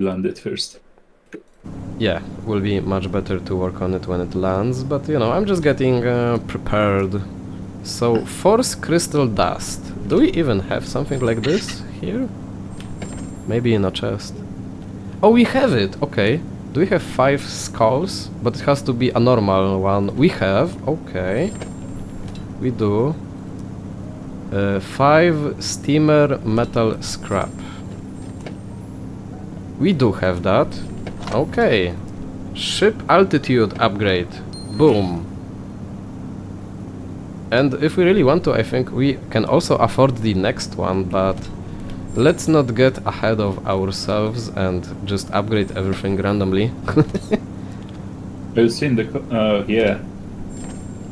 land it first. Yeah, will be much better to work on it when it lands, but you know, I'm just getting prepared. So, force crystal dust. Do we even have something like this here? Maybe in a chest. Oh, we have it! Okay. Do we have 5 skulls? But it has to be a normal one. We have. Okay. We do. 5 steamer metal scrap. We do have that. Okay. Ship altitude upgrade. Boom. And if we really want to, I think we can also afford the next one, but let's not get ahead of ourselves and just upgrade everything randomly. You've seen the yeah.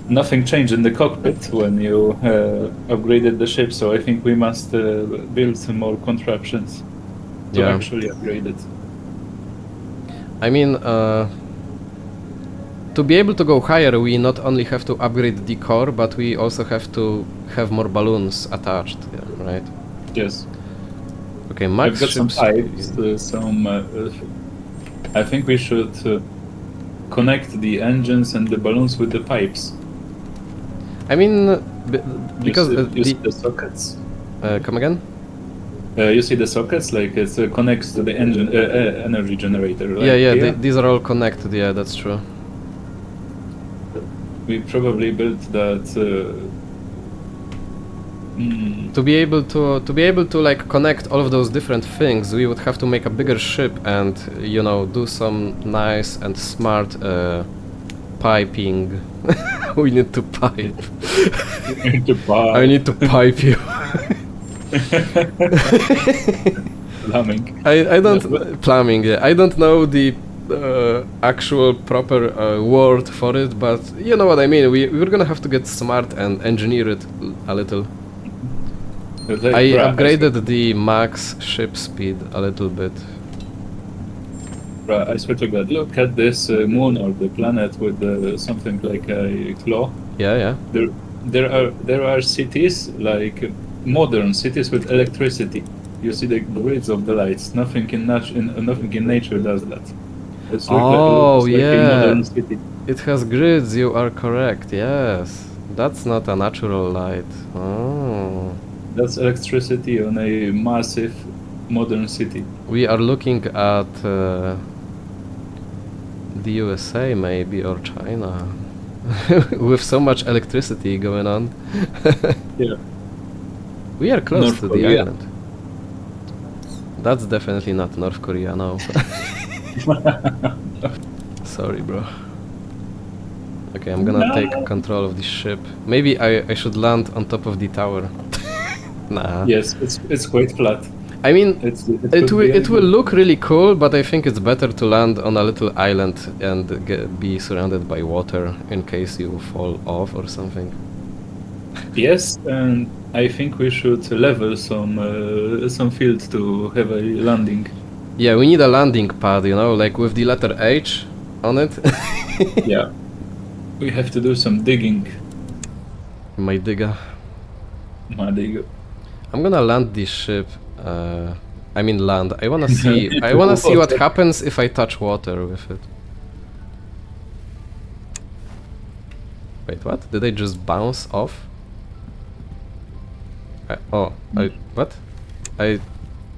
Nothing changed in the cockpit when you upgraded the ship, so I think we must build some more contraptions to actually upgrade it. I mean, to be able to go higher, we not only have to upgrade the core, but we also have to have more balloons attached, yeah, right? Yes. Okay, max I've got some pipes, I think we should connect the engines and the balloons with the pipes. I mean, because you see the sockets. Come again? You see the sockets, like it connects to the engine energy generator. Like yeah, these are all connected. Yeah, that's true. We probably built that. To be able to like connect all of those different things, we would have to make a bigger ship and, you know, do some nice and smart piping. We need to pipe. I need to pipe you. Plumbing. I don't plumbing. Yeah, I don't know the actual proper word for it, but you know what I mean. We're gonna have to get smart and engineer it a little. I upgraded the max ship speed a little bit. I swear to God, look at this moon or the planet with something like a claw. Yeah. There are cities, like modern cities with electricity. You see the grids of the lights. Nothing in nature does that. It's like a modern city. It has grids. You are correct. Yes, that's not a natural light. Oh. That's electricity on a massive modern city. We are looking at the USA maybe, or China. With so much electricity going on. Yeah. We are close North to Korea. The island. That's definitely not North Korea, no. Sorry, bro. Okay, I'm gonna take control of this ship. Maybe I should land on top of the tower. Nah. Yes, it's quite flat. I mean, it will look really cool, but I think it's better to land on a little island and be surrounded by water in case you fall off or something. Yes, and I think we should level some field to have a landing. Yeah, we need a landing pad, you know, like with the letter H on it. Yeah. We have to do some digging. My digger. My digger. I'm gonna land this ship. I mean land. I wanna see. I wanna see what happens if I touch water with it. Wait, what? Did I just bounce off? What?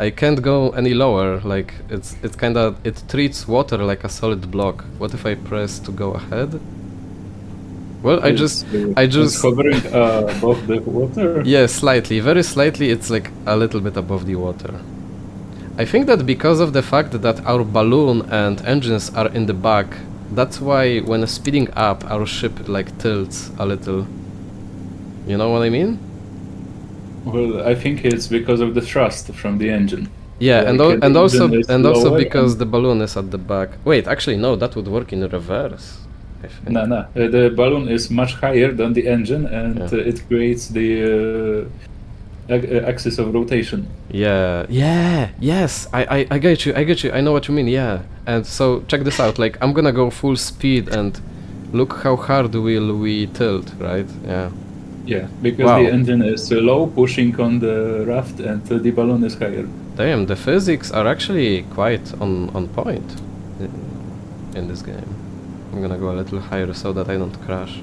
I can't go any lower. Like it's kinda, it treats water like a solid block. What if I press to go ahead? Well, I just hovering above the water. Yeah, slightly, very slightly. It's like a little bit above the water. I think that because of the fact that our balloon and engines are in the back, that's why when speeding up, our ship like tilts a little. You know what I mean? Well, I think it's because of the thrust from the engine. Yeah, like and also because the balloon is at the back. Wait, actually no, that would work in reverse. No. The balloon is much higher than the engine, and it creates the axis of rotation. Yes. I get you. I know what you mean. Yeah. And so check this out. Like I'm gonna go full speed, and look how hard will we tilt, right? Yeah. Yeah, because the engine is low, pushing on the raft, and the balloon is higher. Damn, the physics are actually quite on point in this game. I'm gonna go a little higher so that I don't crash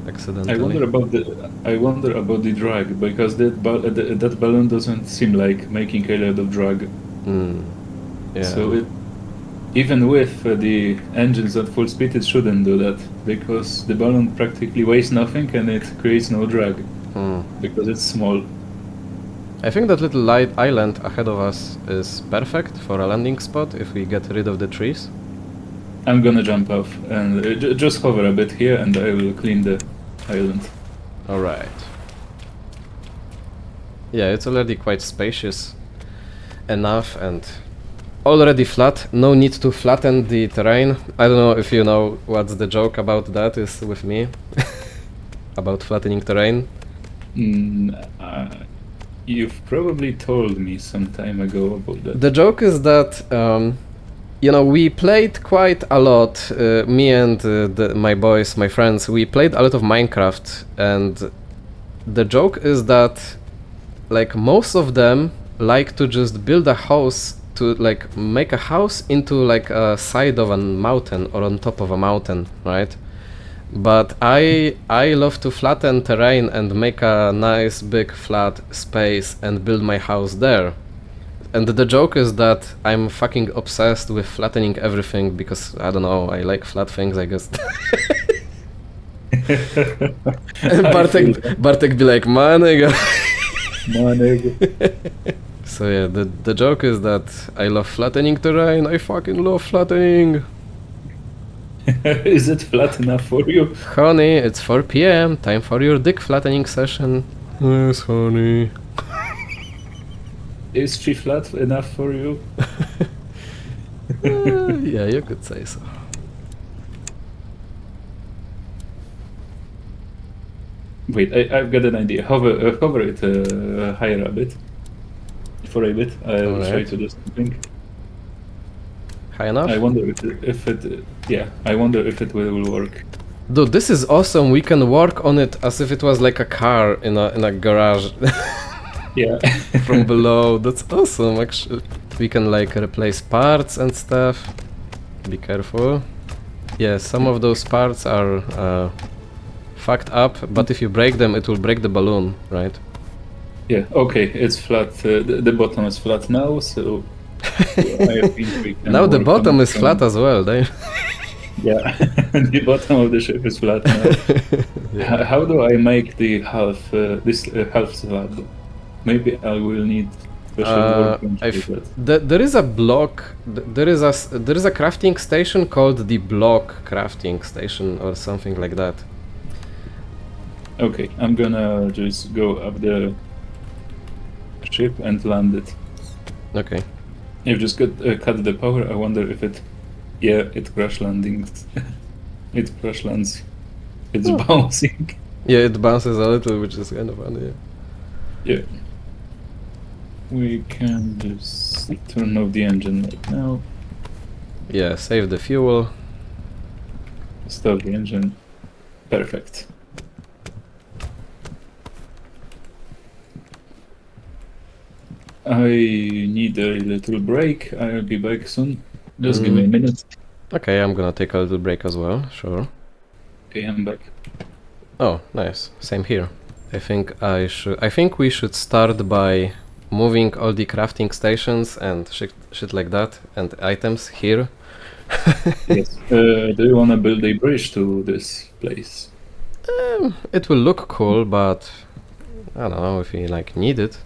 accidentally. I wonder about the drag, because that balloon doesn't seem like making a lot of drag. Yeah. So even with the engines at full speed, it shouldn't do that, because the balloon practically weighs nothing and it creates no drag because it's small. I think that little light island ahead of us is perfect for a landing spot if we get rid of the trees. I'm gonna jump off and just hover a bit here, and I will clean the island. Alright. Yeah, it's already quite spacious enough and already flat. No need to flatten the terrain. I don't know if you know what's the joke about that is with me. About flattening terrain. You've probably told me some time ago about that. The joke is that we played quite a lot, me and my boys, my friends, we played a lot of Minecraft, and the joke is that like most of them like to just build a house, to like make a house into like a side of a mountain or on top of a mountain, right? But I love to flatten terrain and make a nice big flat space and build my house there. And the joke is that I'm fucking obsessed with flattening everything because, I don't know, I like flat things, I guess. Bartek be like, man, nigga. So yeah, the joke is that I love flattening terrain, I fucking love flattening. Is it flat enough for you? Honey, it's 4 PM, time for your dick flattening session. Yes, honey. Is she flat enough for you? Yeah, you could say so. Wait, I've got an idea. Hover it higher a bit. For a bit. I'll try to do something. High enough? I wonder if it will work. Dude, this is awesome. We can work on it as if it was like a car in a garage. Yeah. From below. That's awesome, actually. We can like replace parts and stuff. Be careful. Yeah, some of those parts are fucked up, but if you break them, it will break the balloon, right? Yeah, okay, it's flat. The bottom is flat now, so I think we can now the work bottom on is flat as well, Yeah, the bottom of the ship is flat now. Yeah. How do I make the this half slab? Maybe I will need special workbench for that. There is a block. There is a crafting station called the block crafting station or something like that. Okay, I'm gonna just go up the ship and land it. Okay. You've just cut the power. I wonder if it... Yeah, it crash landings. It crash lands. It's bouncing. Yeah, it bounces a little, which is kind of funny. Yeah. We can just turn off the engine right now. Yeah, save the fuel. Stop the engine. Perfect. I need a little break. I'll be back soon. Just give me a minute. Okay, I'm gonna take a little break as well, sure. Okay, I'm back. Oh, nice. Same here. I think we should start by moving all the crafting stations and shit like that and items here. Yes. Do you wanna build a bridge to this place? It will look cool, but I don't know if we like need it.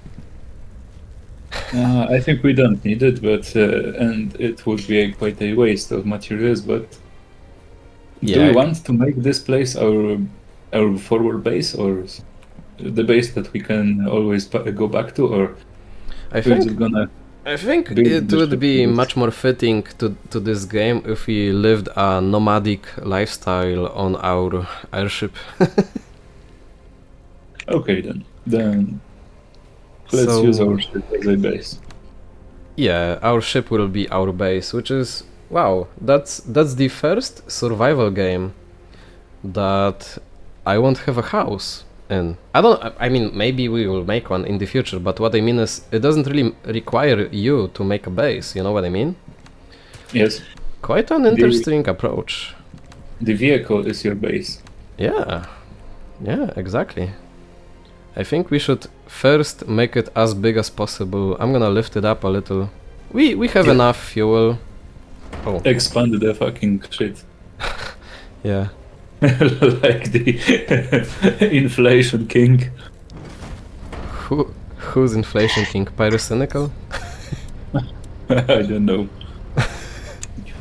I think we don't need it, but and it would be quite a waste of materials. But do we want to make this place our forward base, or the base that we can always go back to, or I is it gonna? I think it would be much more fitting to this game if we lived a nomadic lifestyle on our airship. Okay, then let's use our ship as a base. Yeah, our ship will be our base, which is wow. That's the first survival game that I won't have a house. in. I mean, maybe we will make one in the future, but what I mean is, it doesn't really require you to make a base, you know what I mean? Yes. Quite an interesting approach. The vehicle is your base. Yeah, exactly. I think we should first make it as big as possible. I'm gonna lift it up a little. We have enough fuel. Oh, Expand the fucking shit. yeah. Like the inflation king. Who's inflation king? Pyrocynical? I don't know.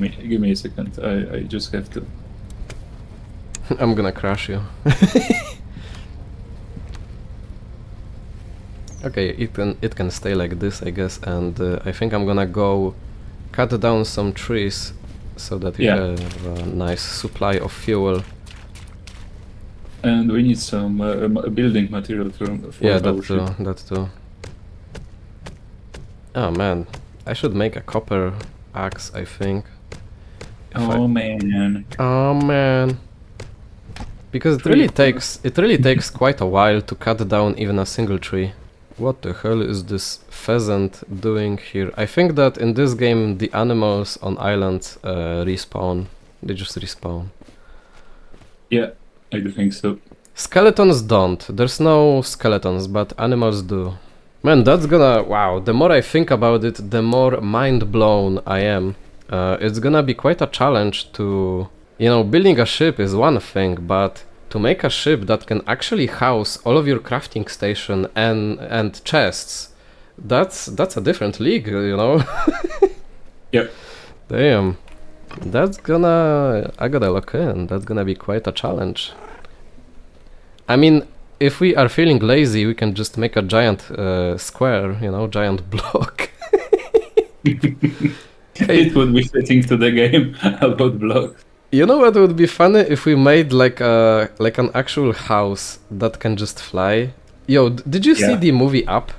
Give me a second. I just have to. I'm gonna crush you. Okay, it can stay like this, I guess, and I think I'm gonna go cut down some trees so that we have a nice supply of fuel. And we need some building material for Yeah, our that ship. too, that too. Oh man, I should make a copper axe, I think. Man. Oh man. Because it really takes quite a while to cut down even a single tree. What the hell is this pheasant doing here? I think that in this game the animals on islands respawn. They just respawn. Yeah, I do think so. Skeletons don't. There's no skeletons, but animals do. Man, that's gonna... Wow, the more I think about it, the more mind blown I am. It's gonna be quite a challenge to... You know, building a ship is one thing, but to make a ship that can actually house all of your crafting station and chests, that's a different league, you know? Yep. Damn. That's gonna... I gotta look in. That's gonna be quite a challenge. I mean, if we are feeling lazy, we can just make a giant square, you know, giant block. It would be fitting to the game about blocks. You know what would be funny if we made like an actual house that can just fly? Yo, did you see the movie Up?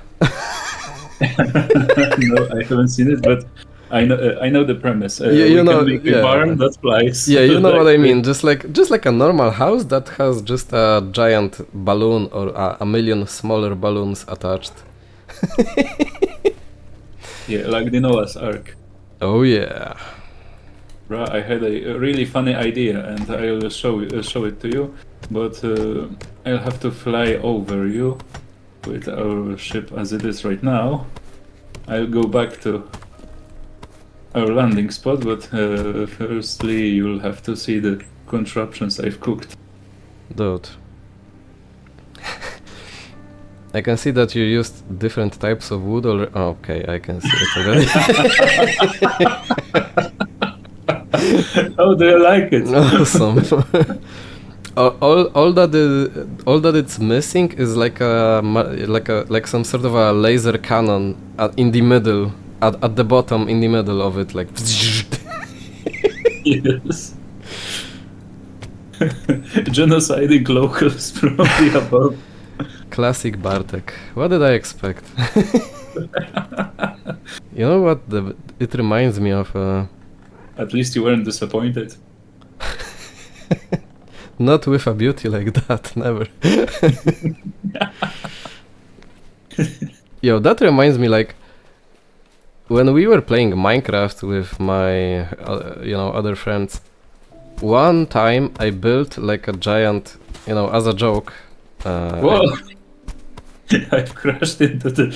No, I haven't seen it, but I know the premise. You know, can make a barn that flies. Yeah, you know what I mean. Just like a normal house that has just a giant balloon or a million smaller balloons attached. Yeah, like the Noah's Ark. Oh yeah. Bruh, I had a really funny idea, and I'll show it to you. But I'll have to fly over you with our ship as it is right now. I'll go back to our landing spot, but firstly you'll have to see the contraptions I've cooked. Dude. I can see that you used different types of wood or... Oh, okay, I can see it already. Oh, do you like it? Awesome. all that it's missing is like some sort of a laser cannon in the middle, at the bottom in the middle of it, like. Yes. Genociding locals from the above. Classic Bartek. What did I expect? You know what? It reminds me of. At least you weren't disappointed. Not with a beauty like that, never. Yo, that reminds me, like, when we were playing Minecraft with my, other friends, one time I built like a giant, as a joke. Whoa! I've crashed into the.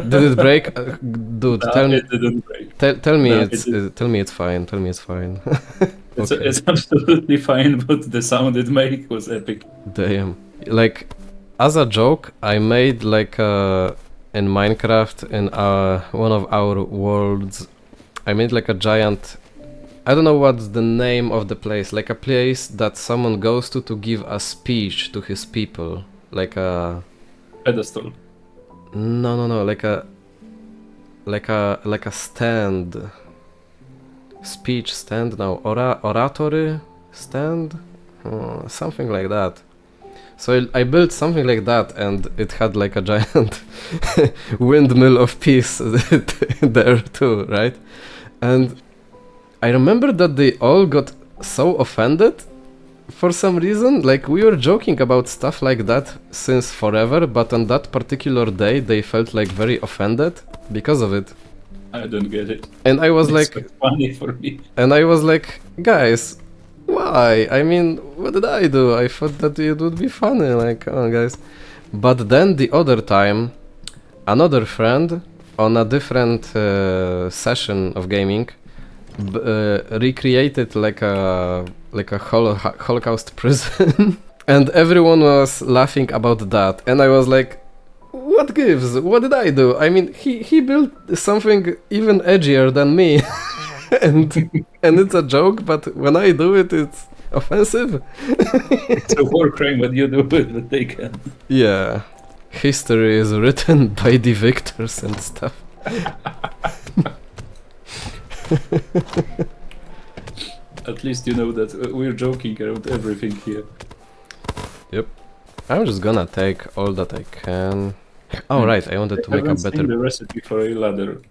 Did it break? Dude, No, tell me. it didn't break. Tell me No, tell me it's fine. Tell me it's fine. Okay. It's absolutely fine, but the sound it made was epic. Damn. Like, as a joke, I made like in Minecraft, in one of our worlds, I made like a giant. I don't know what's the name of the place. Like a place that someone goes to give a speech to his people. Like a Pedestal. no, like a stand. Speech stand, no, oratory stand, something like that. So I built something like that, and it had like a giant windmill of peace there too, right? And I remember that they all got so offended for some reason, like, we were joking about stuff like that since forever, but on that particular day, they felt like very offended because of it. I don't get it. And I was It's like, so funny for me. and I was like, guys, why? I mean, what did I do? I thought that it would be funny, like, come on, guys. But then the other time, another friend on a different session of gaming recreated like a Holocaust prison, and everyone was laughing about that, and I was like, what gives? What did I do? I mean, he built something even edgier than me, and it's a joke, but when I do it, it's offensive. It's a war crime when you do it, but they can. Yeah, history is written by the victors and stuff. At least you know that we're joking around everything here. I'm just gonna take all that I can. Oh right, I wanted to make a haven't seen better. the recipe for a ladder.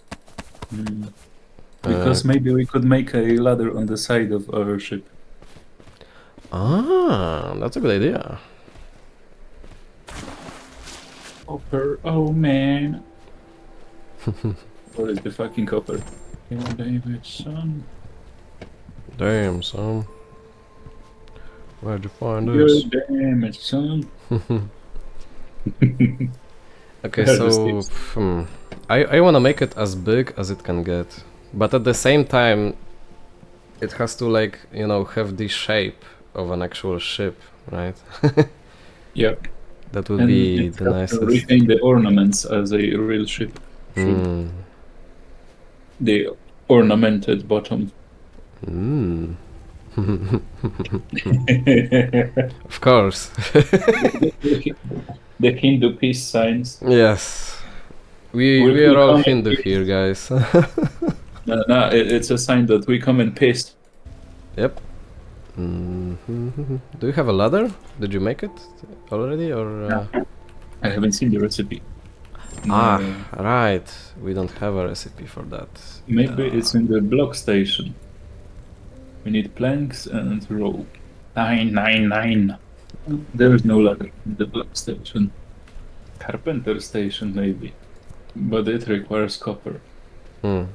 Because maybe we could make a ladder on the side of our ship. That's a good idea. Copper, oh man. What is the fucking copper? Yeah, David, son. Damn, son. Where'd you find You're this? damn son. Okay, Yeah, so the sticks. I wanna make it as big as it can get, but at the same time, it has to, like, you know, have the shape of an actual ship, right? Yeah. That would And be it the has to nicest. retain the ornaments as a real ship. Mm. The ornamented bottom. Mm. Of course. The Hindu peace signs. Yes. We We are all come in Hindu peace. here, guys. No, it's a sign that we come in peace. Yep. Do you have a ladder? Did you make it already, or? No. I haven't seen the recipe. Ah, right. We don't have a recipe for that. Maybe it's in the block station. We need planks and rope. 999. There is no ladder in the block station. Carpenter station, maybe. But it requires copper. Hmm.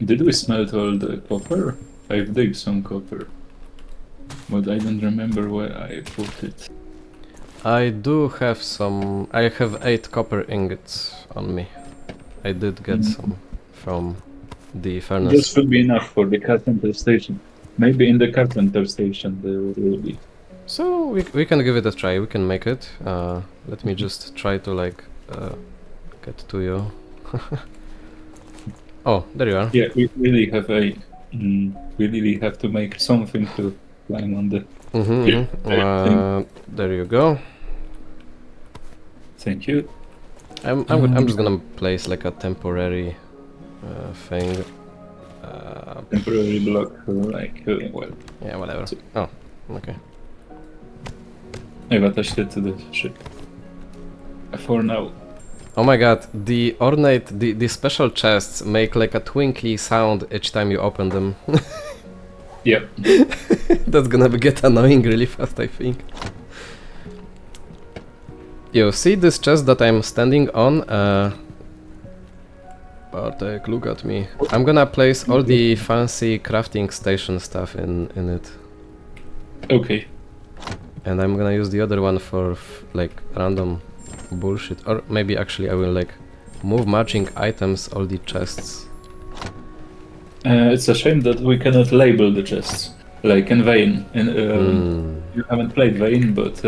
Did we smelt all the copper? I've digged some copper. But I don't remember where I put it. I do have some. I have 8 copper ingots on me. I did get some from the This furnace. should be enough for the carpenter station. Maybe in the carpenter station there will be. So we can give it a try. We can make it. Let me just try to, like, get to you. Oh, there you are. Yeah, we really have a. We really have to make something to climb on the. There you go. Thank you. I'm just gonna place, like, a temporary thing. Temporary block, like, well, Yeah, whatever. Oh, okay. I've attached it to the ship. For now. Oh my god, the ornate, the special chests make, like, a twinkly sound each time you open them. Yep. That's gonna get annoying really fast, I think. You see this chest that I'm standing on? Bartek, look at me. I'm gonna place all the fancy crafting station stuff in it. Okay. And I'm gonna use the other one for, like, random bullshit. Or maybe actually I will, like, move matching items, all the chests. It's a shame that we cannot label the chests, like in Vayne. You haven't played Vayne, but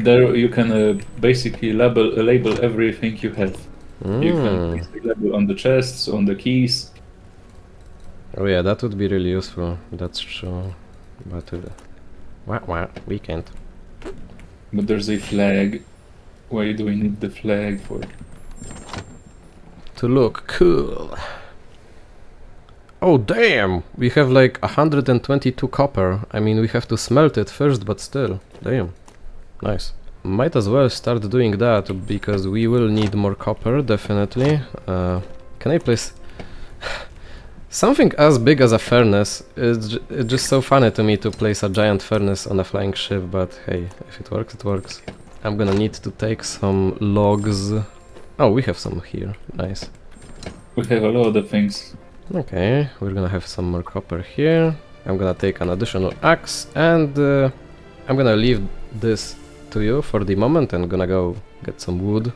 there you can basically label everything you have. You can basically label on the chests, on the keys. Oh yeah, that would be really useful. That's true. But we can't. But there's a flag. Why do we need the flag for? To look cool. Oh damn! We have like 122 copper. I mean, we have to smelt it first, but still. Damn. Nice. Might as well start doing that, because we will need more copper, definitely. Can I please... Something as big as a furnace is it's just so funny to me to place a giant furnace on a flying ship, but hey, if it works, it works. I'm gonna need to take some logs. Oh, we have some here. Nice. We have a lot of things. Okay, we're gonna have some more copper here. I'm gonna take an additional axe, and I'm gonna leave this to you for the moment and gonna go get some wood.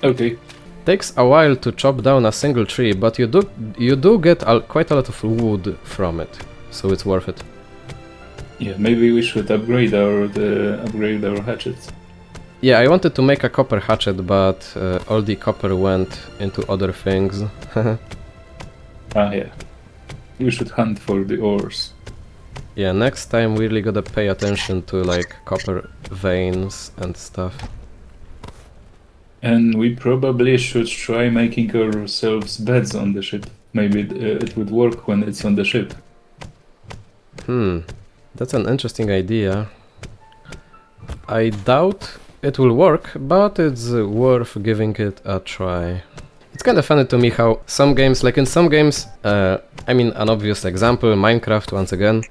Okay. Takes a while to chop down a single tree, but you do get quite a lot of wood from it, so it's worth it. Yeah, maybe we should upgrade our hatchets. Yeah, I wanted to make a copper hatchet, but all the copper went into other things. Yeah. We should hunt for the ores. Yeah, next time we really gotta pay attention to like copper veins and stuff. And we probably should try making ourselves beds on the ship. Maybe it would work when it's on the ship. That's an interesting idea. I doubt it will work, but it's worth giving it a try. It's kind of funny to me how some games, like in some games, I mean an obvious example, Minecraft once again,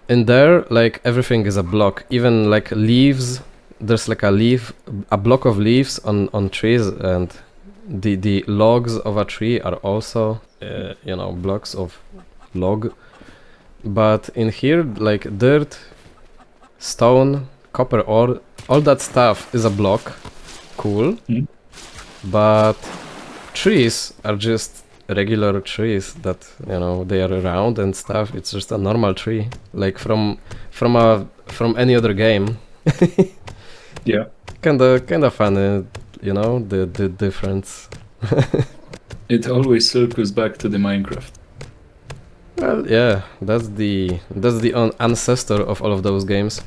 in there like everything is a block, even like leaves, there's like a block of leaves on trees, and the logs of a tree are also, you know, blocks of log. But in here, like dirt, stone, copper ore, all that stuff is a block. Cool. But trees are just regular trees that, you know, they are round and stuff. It's just a normal tree, like from any other game. Yeah. Kinda funny, you know, the difference. It always circles back to the Minecraft. Well, yeah, that's the ancestor of all of those games.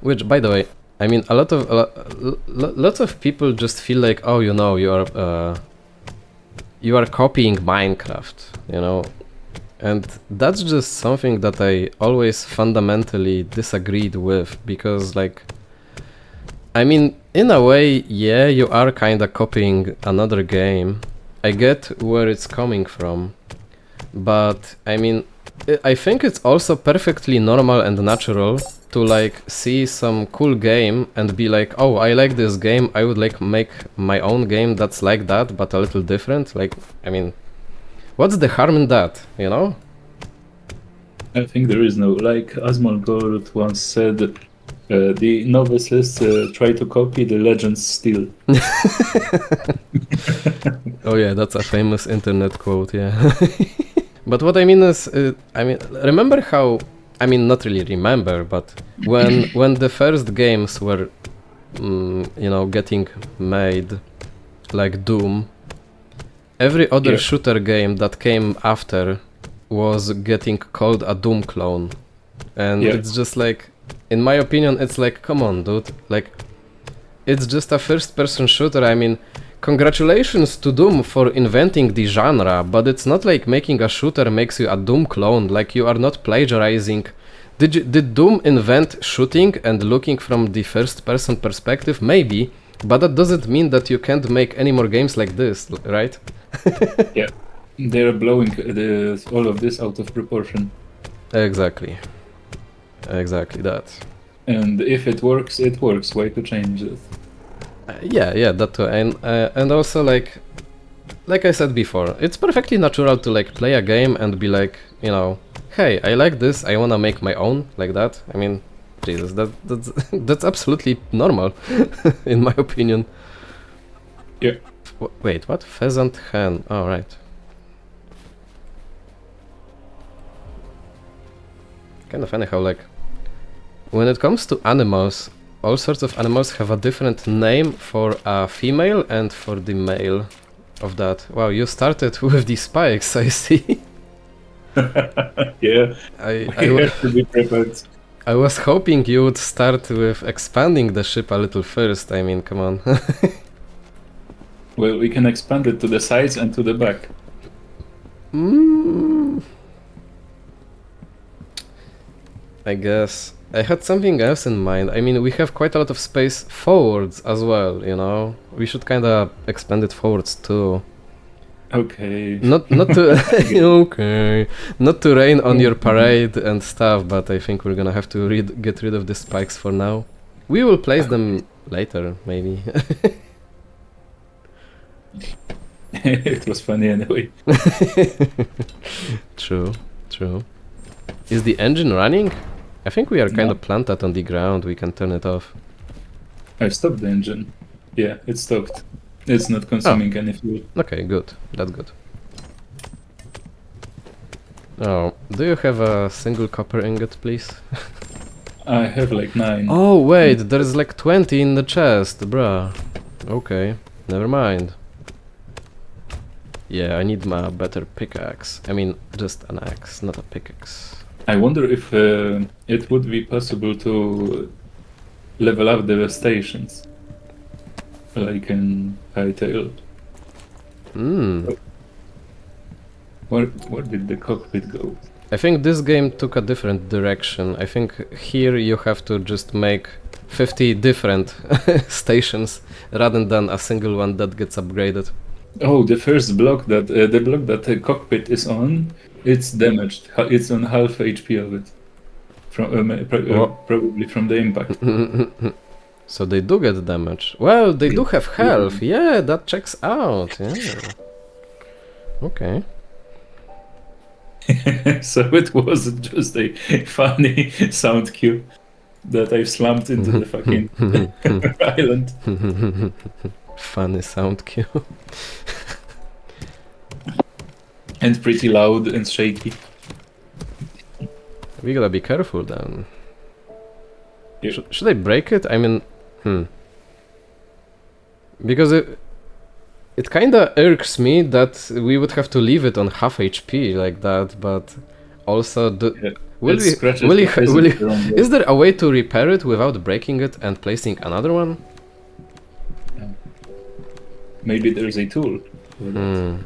Which, by the way, I mean, lots of people just feel like, oh, you know, you are copying Minecraft, you know, and that's just something that I always fundamentally disagreed with, because, like, I mean, in a way, yeah, you are kinda copying another game. I get where it's coming from, but I mean, I think it's also perfectly normal and natural to like see some cool game and be like, oh, I like this game, I would like make my own game that's like that but a little different. Like, I mean, what's the harm in that, you know? I think there is no, like Asmongold once said, the novices try to copy, the legends steal. Oh yeah, that's a famous internet quote, yeah. But what I mean is, I mean, remember how, I mean, not really remember, but when the first games were, you know, getting made, like Doom, every other shooter game that came after was getting called a Doom clone. And it's just like, in my opinion, it's like, come on, dude, like, it's just a first-person shooter. I mean, congratulations to Doom for inventing the genre, but it's not like making a shooter makes you a Doom clone, like you are not plagiarizing. Did Doom invent shooting and looking from the first-person perspective? Maybe, but that doesn't mean that you can't make any more games like this, right? Yeah, they're blowing all of this out of proportion. Exactly. Exactly that. And if it works, it works. Why to change it? Yeah, that too. And also, like I said before, it's perfectly natural to like play a game and be like, you know, hey, I like this, I wanna make my own, like that. I mean, Jesus, that's absolutely normal, in my opinion. Yeah. Wait, what? Pheasant hen. Oh, right. Kind of funny how, like, when it comes to animals, all sorts of animals have a different name for a female and for the male of that. Wow, you started with the spikes, I see. Yeah, I have to be prepared. I was hoping you would start with expanding the ship a little first. I mean, come on. Well, we can expand it to the sides and to the back. I guess I had something else in mind. I mean, we have quite a lot of space forwards as well, you know? We should kinda expand it forwards too. Okay. Not to okay, not to rain on your parade and stuff, but I think we're gonna have to get rid of the spikes for now. We will place them later, maybe. It was funny anyway. True, true. Is the engine running? I think we are kind No. of planted on the ground. We can turn it off. I stopped the engine. Yeah, it stopped. It's not consuming any fuel. Okay, good. That's good. Oh, do you have a single copper ingot, please? I have like 9. Oh, wait, there's like 20 in the chest, bruh. Okay, never mind. Yeah, I need my better pickaxe. I mean, just an axe, not a pickaxe. I wonder if it would be possible to level up the stations, like in Hytale. Hmm. Where did the cockpit go? I think this game took a different direction. I think here you have to just make 50 different stations rather than a single one that gets upgraded. Oh, the first block that the cockpit is on, it's damaged. It's on half HP of it, from What? probably from the impact. So they do get damage. Well, they do have health. Yeah, that checks out. Yeah. Okay. So it wasn't just a funny sound cue that I slammed into the fucking island. Funny sound cue. And pretty loud and shaky. We gotta be careful then. Yeah. Should I break it? I mean, because it kinda irks me that we would have to leave it on half HP like that, but also Yeah. will It we, scratches will the you, physics will you, around it. is there a way to repair it without breaking it and placing another one? Maybe there's a tool. for that.